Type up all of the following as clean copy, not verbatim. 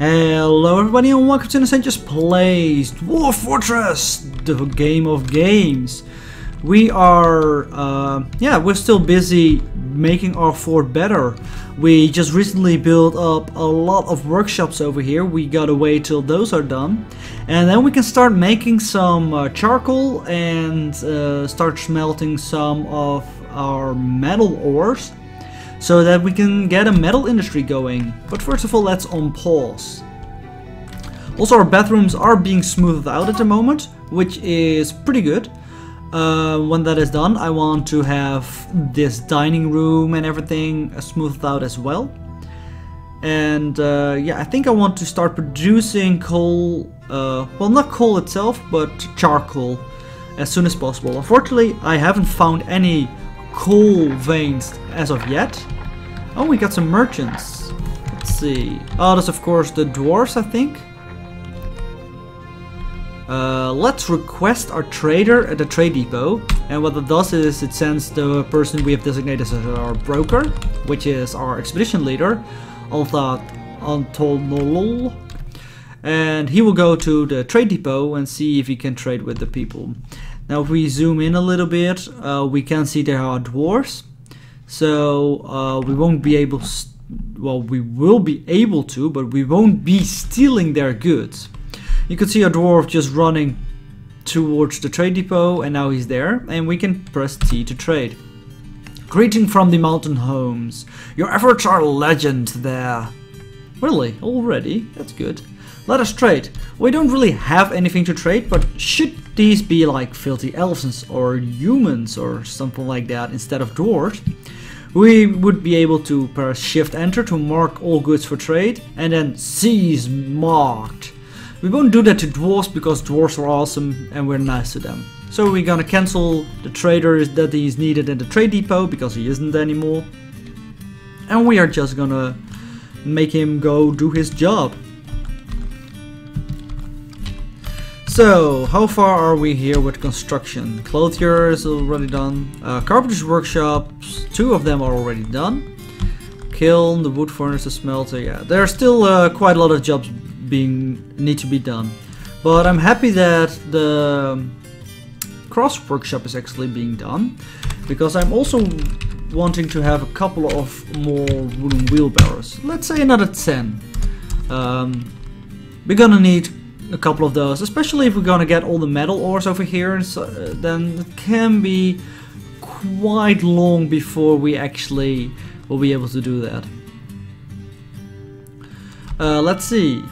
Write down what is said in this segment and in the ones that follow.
Hello everybody and welcome to the Just Plays Dwarf Fortress, the game of games. We are, we're still busy making our fort better. We just recently built up a lot of workshops over here. We gotta wait till those are done. And then we can start making some charcoal and start smelting some of our metal ores, so that we can get a metal industry going. But first of all, let's on pause. Also, our bathrooms are being smoothed out at the moment, which is pretty good. When that is done, I want to have this dining room and everything smoothed out as well. And yeah, I think I want to start producing coal, well, not coal itself, but charcoal as soon as possible. Unfortunately, I haven't found any coal veins as of yet. Oh, we got some merchants. Let's see. Oh, that's of course the dwarfs, I think. Let's request our trader at the trade depot, and what it does is it sends the person we have designated as our broker, which is our expedition leader, Antonol, and he will go to the trade depot and see if he can trade with the people. Now if we zoom in a little bit, we can see there are dwarfs, so we won't be able, well, we will be able to, but we won't be stealing their goods. You can see a dwarf just running towards the trade depot, and now he's there, and we can press T to trade. Greeting from the mountain homes. Your efforts are legend there. Really? Already? That's good. Let us trade. We don't really have anything to trade, but should these be like filthy elves or humans or something like that instead of dwarves, we would be able to press Shift Enter to mark all goods for trade, and then seize marked. We won't do that to dwarfs because dwarfs are awesome and we're nice to them. So we're gonna cancel the trader that he's needed in the trade depot because he isn't anymore. And we are just gonna make him go do his job. So, how far are we here with construction? Clothier is already done. Carpenter's workshops, 2 of them are already done. Kiln, the wood furnace, the smelter, yeah. There are still quite a lot of jobs need to be done, but I'm happy that the cross workshop is actually being done, because I'm also wanting to have a couple of more wooden wheelbarrows. Let's say another 10. We're gonna need a couple of those, especially if we're gonna get all the metal ores over here, so, then it can be quite long before we actually will be able to do that. Let's see.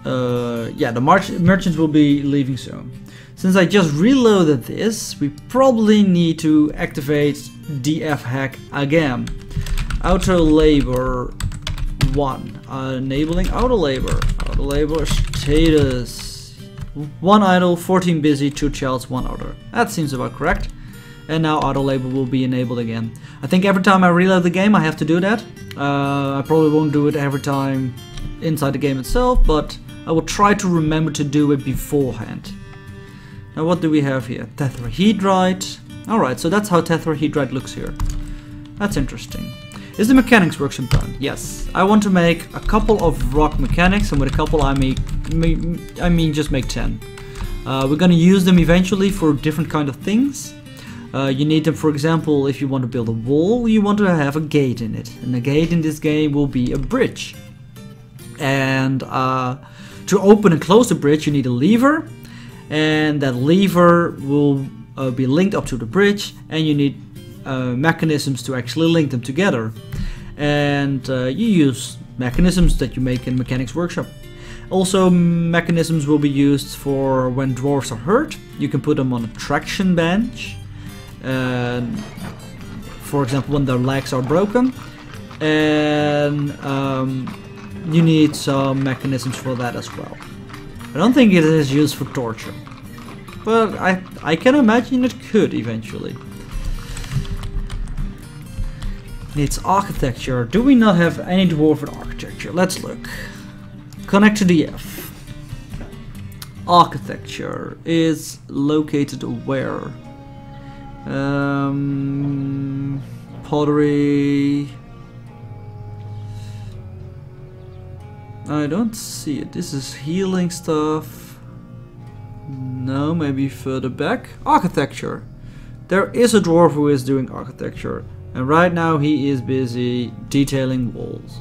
Yeah, the merchants will be leaving soon. Since I just reloaded this, we probably need to activate DF hack again. Auto labor 1. Enabling auto labor. Auto labor status. 1 idle, 14 busy, 2 childs, 1 order. That seems about correct. And now auto labor will be enabled again. I think every time I reload the game I have to do that. I probably won't do it every time inside the game itself, but I will try to remember to do it beforehand. Now what do we have here? Tetrahedrite. Alright, so that's how tetrahedrite looks here. That's interesting. Is the mechanics workshop done? Yes. I want to make a couple of rock mechanics, and with a couple I mean just make 10. We're gonna use them eventually for different kind of things. You need them, for example, if you want to build a wall, you want to have a gate in it. And a gate in this game will be a bridge. And to open and close the bridge you need a lever, and that lever will be linked up to the bridge, and you need mechanisms to actually link them together. And you use mechanisms that you make in Mechanics Workshop. Also, mechanisms will be used for when dwarves are hurt. You can put them on a traction bench, for example when their legs are broken, and you need some mechanisms for that as well. I don't think it is used for torture, but I can imagine it could eventually. Needs architecture. Do we not have any dwarven architecture? Let's look. Connect to DF. Architecture is located where? Pottery. I don't see it. This is healing stuff. No, maybe further back. Architecture. There is a dwarf who is doing architecture. And right now he is busy detailing walls.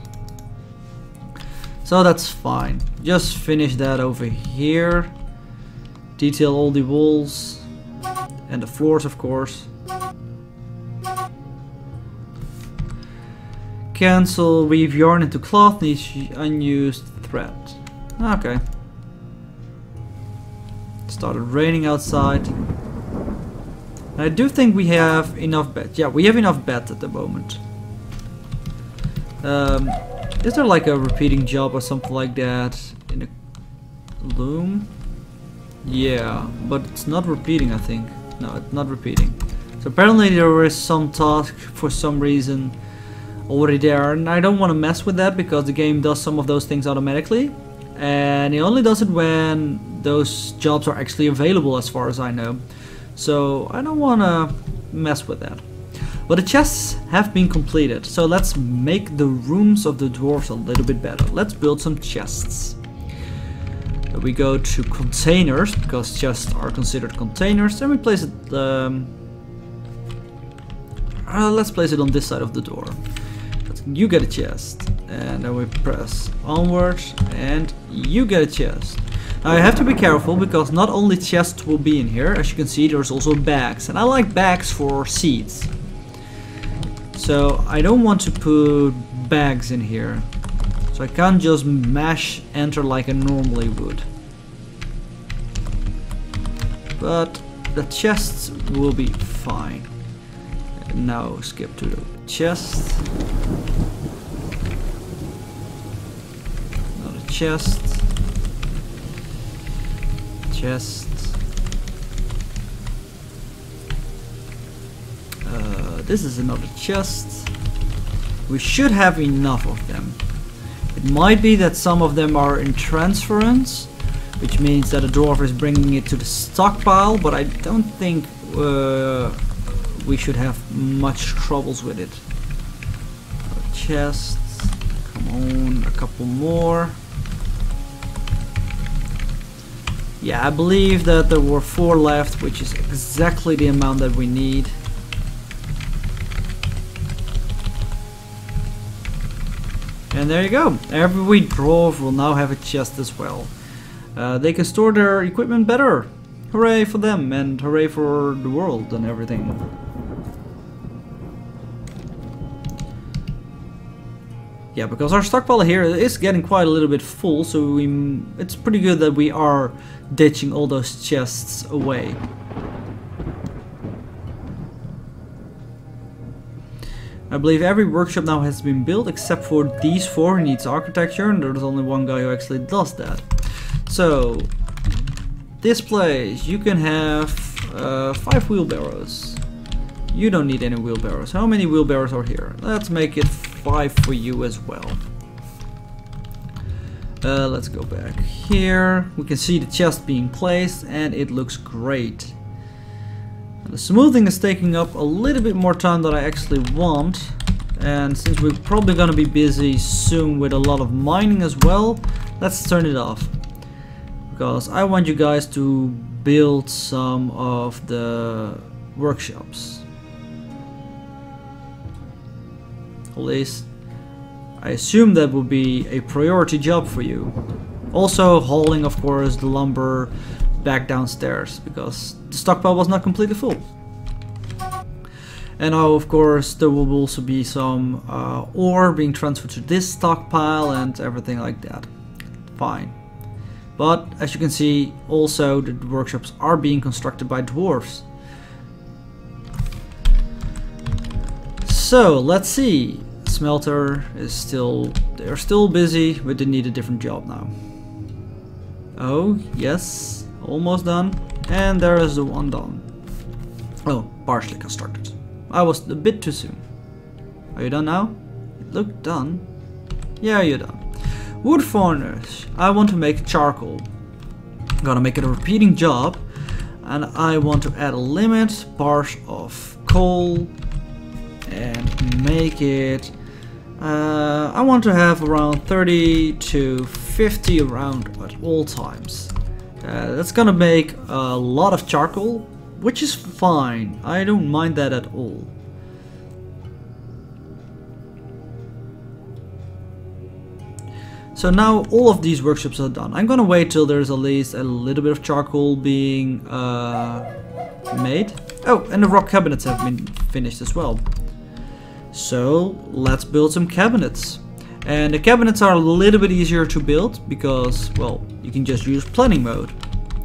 So that's fine. Just finish that over here. Detail all the walls. And the floors, of course. Cancel, weave yarn into cloth, needs unused thread. Okay. Started raining outside. I do think we have enough beds. Yeah, we have enough beds at the moment. Is there like a repeating job or something like that in a loom? Yeah, but it's not repeating, I think. No, it's not repeating. So apparently there is some task for some reason already there, and I don't want to mess with that because the game does some of those things automatically, and it only does it when those jobs are actually available, as far as I know. So I don't want to mess with that. But the chests have been completed, so let's make the rooms of the dwarves a little bit better. Let's build some chests. We go to containers, because chests are considered containers, and we place it let's place it on this side of the door. You get a chest, and then we press onwards, and you get a chest. Now I have to be careful because not only chests will be in here, as you can see there's also bags, and I like bags for seeds. So I don't want to put bags in here, so I can't just mash enter like I normally would. But the chests will be fine. And now skip to the chest. Another chest. Chest. This is another chest. We should have enough of them. It might be that some of them are in transference, which means that a dwarf is bringing it to the stockpile, but I don't think we should have much troubles with it. Chests, come on, a couple more. Yeah, I believe that there were 4 left, which is exactly the amount that we need. And there you go. Every dwarf will now have a chest as well. They can store their equipment better. Hooray for them, and hooray for the world and everything. Yeah, because our stockpile here is getting quite a little bit full, so it's pretty good that we are ditching all those chests away. I believe every workshop now has been built except for these 4 who needs architecture, and there's only one guy who actually does that. So, this place, you can have 5 wheelbarrows. You don't need any wheelbarrows. How many wheelbarrows are here? Let's make it 5 for you as well. Let's go back here. We can see the chest being placed and it looks great. The smoothing is taking up a little bit more time than I actually want, and since we're probably gonna be busy soon with a lot of mining as well, let's turn it off. Because I want you guys to build some of the workshops. At least I assume that will be a priority job for you. Also hauling, of course, the lumber back downstairs, because the stockpile was not completely full. And now, of course, there will also be some ore being transferred to this stockpile and everything like that. Fine. But as you can see, also the workshops are being constructed by dwarves. So let's see. Smelter is still, they're still busy, but they need a different job now. Oh yes, almost done. And there is the one done. Oh, partially constructed. I was a bit too soon. Are you done now? It looked done. Yeah, you're done. Wood furnace. I want to make charcoal. I'm gonna make it a repeating job, and I want to add a limit bars of coal and make it I want to have around 30 to 50 around at all times. That's gonna make a lot of charcoal, which is fine. I don't mind that at all. So now all of these workshops are done. I'm gonna wait till there's at least a little bit of charcoal being made. Oh, and the rock cabinets have been finished as well. So let's build some cabinets. And the cabinets are a little bit easier to build because, well, you can just use planning mode.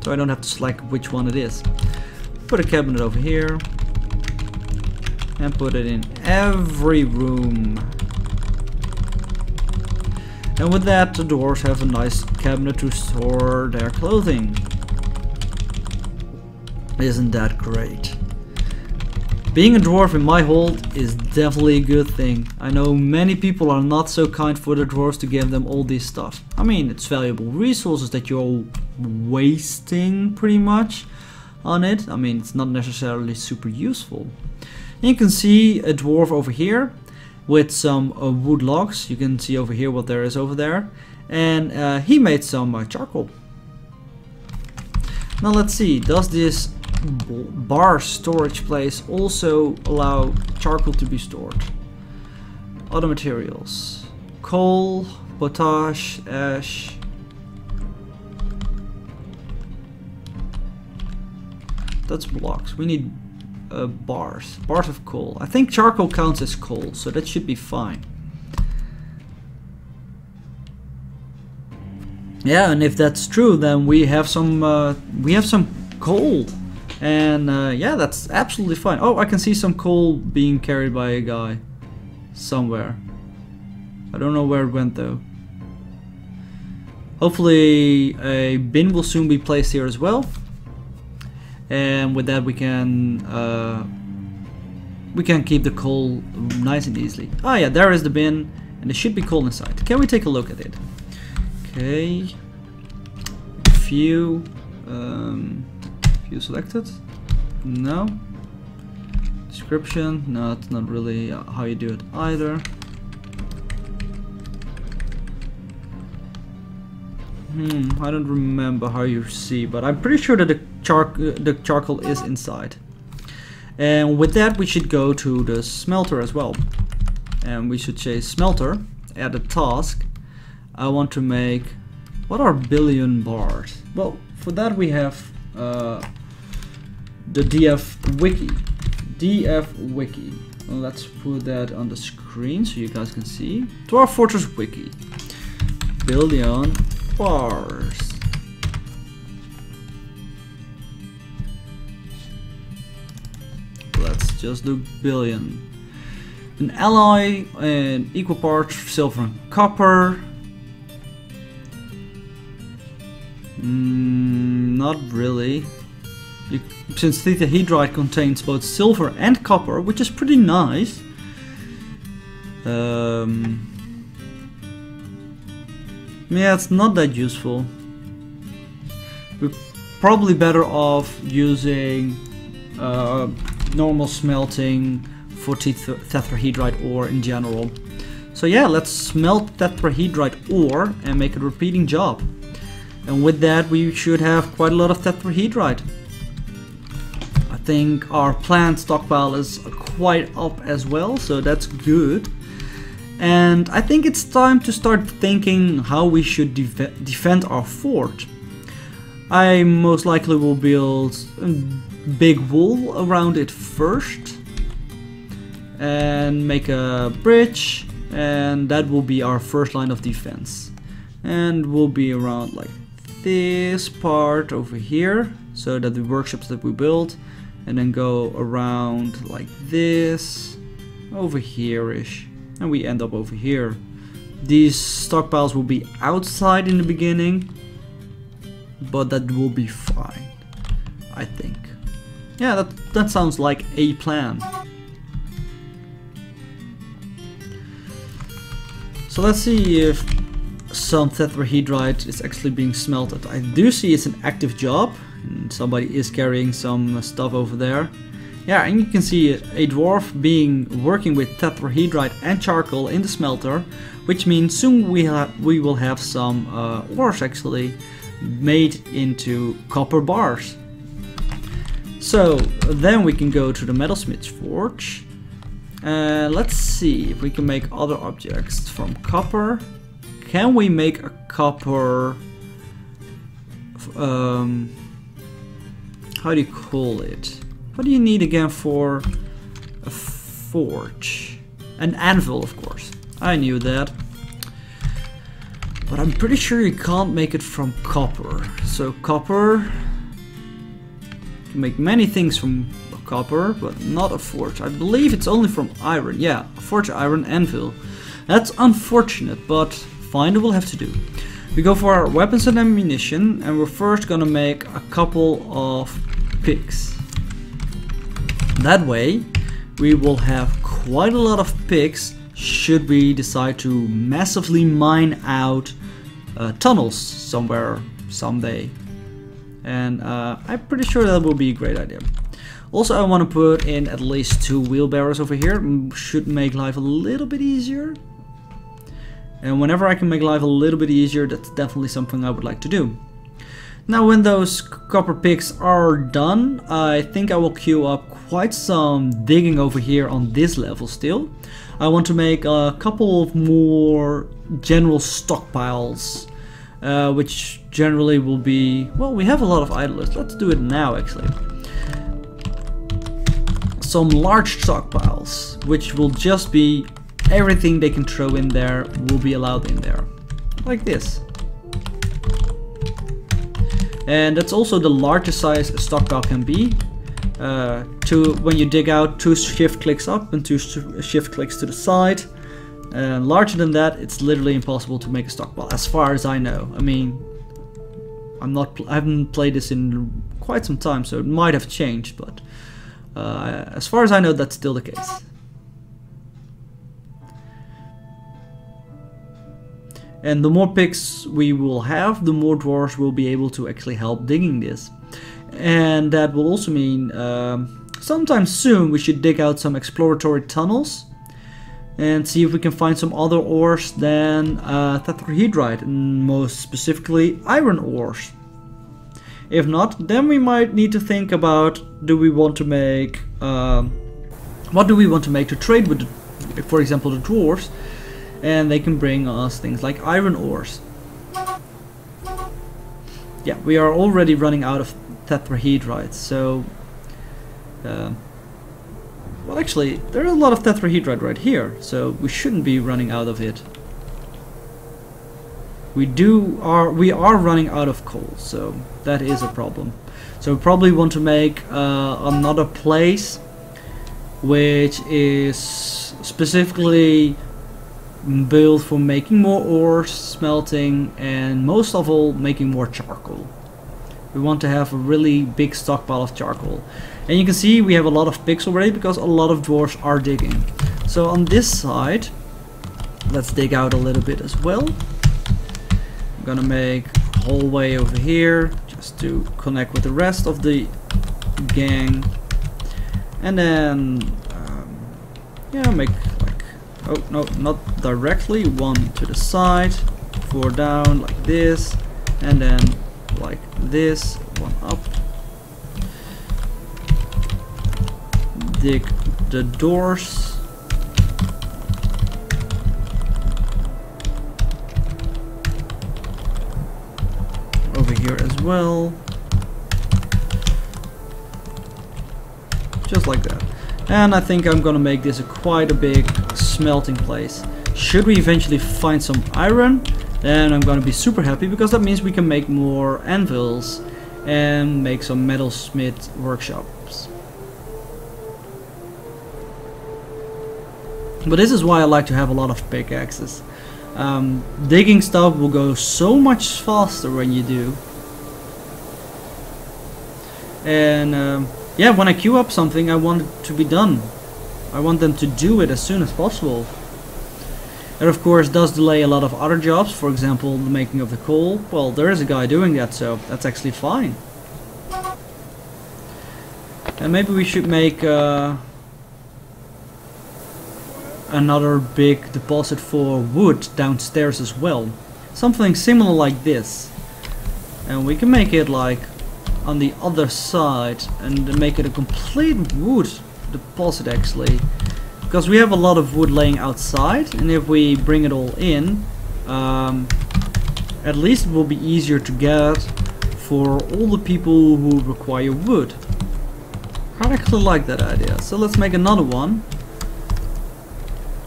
So I don't have to select which one it is. Put a cabinet over here. And put it in every room. And with that, the dwarves have a nice cabinet to store their clothing. Isn't that great? Being a dwarf in my hold is definitely a good thing. I know many people are not so kind for the dwarves to give them all this stuff. I mean, it's valuable resources that you're wasting pretty much on it. I mean, it's not necessarily super useful. And you can see a dwarf over here with some wood logs. You can see over here what there is over there. And he made some charcoal. Now let's see, does this bar storage place also allow charcoal to be stored? Other materials. Coal, potash, ash. That's blocks. We need bars of coal. I think charcoal counts as coal, so that should be fine. Yeah, and if that's true, then we have some coal, and yeah, that's absolutely fine. Oh, I can see some coal being carried by a guy somewhere. I don't know where it went though. Hopefully a bin will soon be placed here as well. And with that we can keep the coal nice and easily. Oh yeah, there is the bin, and there should be coal inside. Can we take a look at it? Okay. Few selected. No. Description. No, it's not really how you do it either. I don't remember how you see, but I'm pretty sure that the charcoal is inside. And with that we should go to the smelter as well. And we should say smelter, add a task. I want to make, what are billion bars? Well, for that we have the DF wiki. DF wiki. Well, let's put that on the screen so you guys can see. Dwarf Fortress wiki. Billion bars. Let's just do billion. An alloy and equal parts silver and copper. Not really. Since tetrahedrite contains both silver and copper, which is pretty nice. Yeah, it's not that useful. We're probably better off using normal smelting for tetrahedrite ore in general. So yeah, let's smelt tetrahedrite ore and make a repeating job. And with that we should have quite a lot of tetrahedrite. I think our plant stockpile is quite up as well, so that's good. And I think it's time to start thinking how we should defend our fort. I most likely will build a big wall around it first and make a bridge, and that will be our first line of defense. And we'll be around like this part over here, so that the workshops that we build, and then go around like this over here-ish. And we end up over here. These stockpiles will be outside in the beginning, but that will be fine, I think. Yeah, that sounds like a plan. So let's see if some tetrahedrite is actually being smelted. I do see it's an active job. And somebody is carrying some stuff over there. Yeah, and you can see a dwarf working with tetrahedrite and charcoal in the smelter, which means soon we will have some ores actually made into copper bars. So then we can go to the metalsmith's forge. Let's see if we can make other objects from copper. Can we make a copper? How do you call it? What do you need again for a forge? An anvil, of course. I knew that. But I'm pretty sure you can't make it from copper. So copper... You can make many things from copper, but not a forge. I believe it's only from iron. Yeah, a forged iron anvil. That's unfortunate, but fine, we'll have to do. We go for our weapons and ammunition, and we're first gonna make a couple of picks. That way, we will have quite a lot of picks should we decide to massively mine out tunnels somewhere someday. And I'm pretty sure that will be a great idea. Also, I want to put in at least 2 wheelbarrows over here. Should make life a little bit easier. And whenever I can make life a little bit easier, that's definitely something I would like to do. Now when those copper picks are done, I think I will queue up quite some digging over here on this level still. I want to make a couple of more general stockpiles, which generally will be... Well, we have a lot of idlers. Let's do it now actually. Some large stockpiles, which will just be everything they can throw in there will be allowed in there. Like this. And that's also the largest size a stockpile can be. When you dig out, 2 shift clicks up and 2 shift clicks to the side. Larger than that, it's literally impossible to make a stockpile, as far as I know. I mean, I haven't played this in quite some time, so it might have changed, but as far as I know, that's still the case. And the more picks we will have, the more dwarves will be able to actually help digging this. And that will also mean sometime soon we should dig out some exploratory tunnels and see if we can find some other ores than tetrahedrite, and most specifically iron ores. If not, then we might need to think about, do we want to make what do we want to make to trade with, for example, the dwarves, and they can bring us things like iron ores. Yeah, we are already running out of tetrahedrite, so well, actually there are a lot of tetrahedrite right here, so we shouldn't be running out of it. We are running out of coal, so that is a problem. So we probably want to make another place which is specifically built for making more ores, smelting, and most of all making more charcoal. We want to have a really big stockpile of charcoal. And you can see we have a lot of picks already because a lot of dwarves are digging. So on this side, let's dig out a little bit as well. I'm gonna make a hallway over here just to connect with the rest of the gang. And then yeah, make like, oh no, not directly, 1 to the side, 4 down like this, and then like this, 1 up. Dig the doors. Over here as well. Just like that. And I think I'm gonna make this quite a big smelting place. Should we eventually find some iron, then I'm gonna be super happy, because that means we can make more anvils and make some metalsmith workshops. But this is why I like to have a lot of pickaxes. Digging stuff will go so much faster when you do. And yeah, when I queue up something, I want it to be done. I want them to do it as soon as possible. It of course does delay a lot of other jobs, for example the making of the coal. Well, there is a guy doing that, so that's actually fine. And maybe we should make another big deposit for wood downstairs as well. Something similar like this. And we can make it like on the other side and make it a complete wood deposit actually. Because we have a lot of wood laying outside, and if we bring it all in, at least it will be easier to get for all the people who require wood. I actually like that idea. So let's make another one.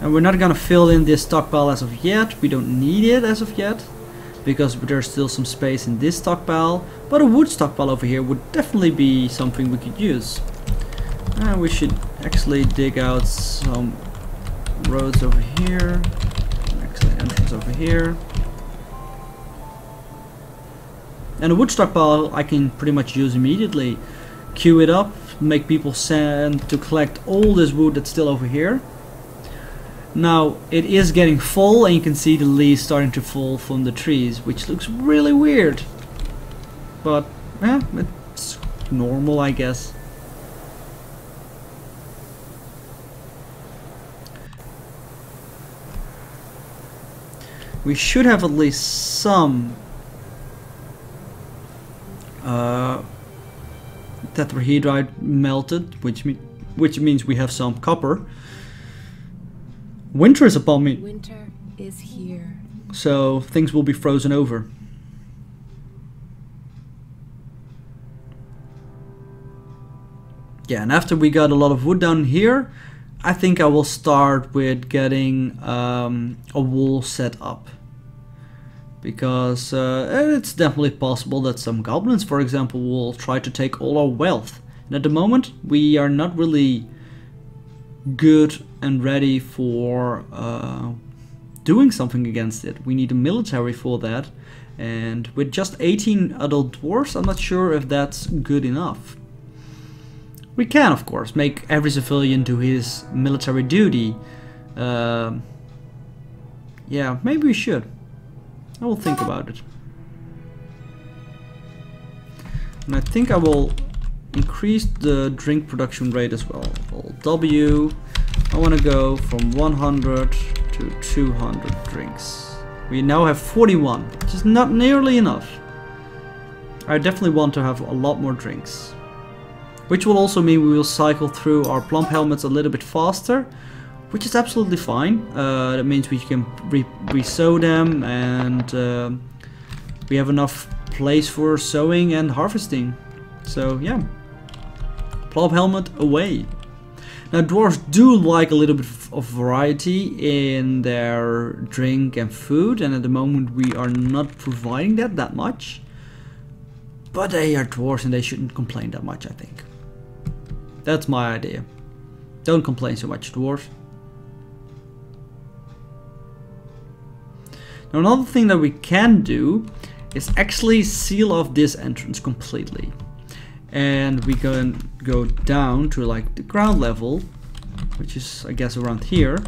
And we're not gonna fill in this stockpile as of yet. We don't need it as of yet, because there's still some space in this stockpile. But a wood stockpile over here would definitely be something we could use. And we should actually dig out some roads over here. Actually, entrance over here. And a wood stockpile I can pretty much use immediately. Queue it up, make people send to collect all this wood that's still over here. Now it is getting full, and you can see the leaves starting to fall from the trees, which looks really weird. But yeah, it's normal, I guess. We should have at least some tetrahedrite melted, which means we have some copper. Winter is upon me. Winter is here. So things will be frozen over. Yeah, and after we got a lot of wood down here, I think I will start with getting a wall set up. Because it's definitely possible that some goblins, for example, will try to take all our wealth. And at the moment, we are not really good and ready for doing something against it. We need a military for that. And with just 18 adult dwarfs, I'm not sure if that's good enough. We can, of course, make every civilian do his military duty. Yeah, maybe we should. I will think about it. And I think I will increase the drink production rate as well. W, I want to go from 100 to 200 drinks. We now have 41, which is not nearly enough. I definitely want to have a lot more drinks. Which will also mean we will cycle through our plump helmets a little bit faster, which is absolutely fine. That means we can re-sow them, and we have enough place for sowing and harvesting. So yeah, plump helmet away. Now dwarves do like a little bit of variety in their drink and food, and at the moment we are not providing that much. But they are dwarves and they shouldn't complain that much, I think. That's my idea. Don't complain so much, dwarves. Now another thing that we can do is actually seal off this entrance completely. And we can go down to like the ground level, which is I guess around here,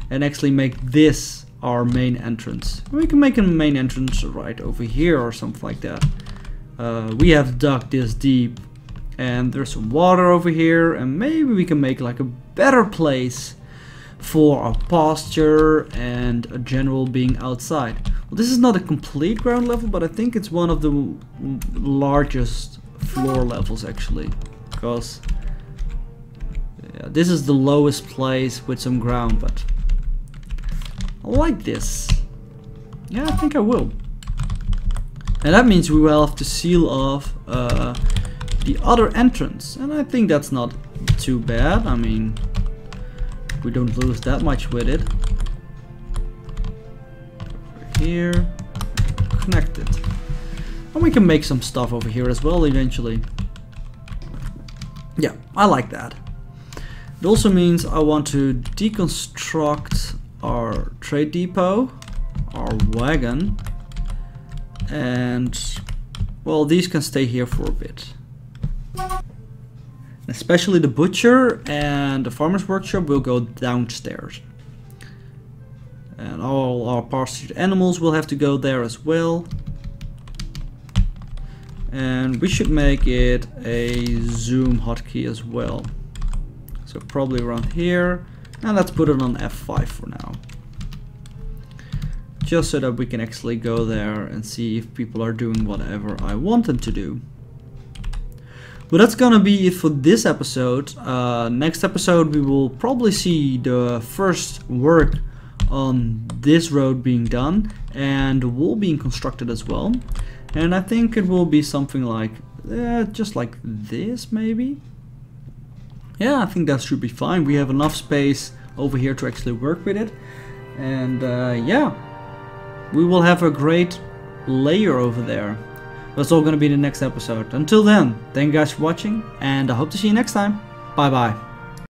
and actually make this our main entrance. We can make a main entrance right over here or something like that. We have dug this deep, and there's some water over here, and maybe we can make like a better place for our pasture and a general being outside. Well, this is not a complete ground level, but I think it's one of the largest floor levels actually, because yeah, this is the lowest place with some ground, but I like this. Yeah, I think I will. And that means we will have to seal off the other entrance, and I think that's not too bad. I mean, we don't lose that much with it. Over here, connect it. And we can make some stuff over here as well eventually. Yeah, I like that. It also means I want to deconstruct our trade depot, our wagon, and well, these can stay here for a bit. Especially the butcher and the farmer's workshop will go downstairs. And all our pastured animals will have to go there as well. And we should make it a zoom hotkey as well. So probably around here. And let's put it on F5 for now. Just so that we can actually go there and see if people are doing whatever I want them to do. But that's gonna be it for this episode. Next episode we will probably see the first work on this road being done and the wall being constructed as well. And I think it will be something like, just like this maybe. Yeah, I think that should be fine. We have enough space over here to actually work with it. And yeah, we will have a great layer over there. That's all going to be in the next episode. Until then, thank you guys for watching, and I hope to see you next time. Bye bye.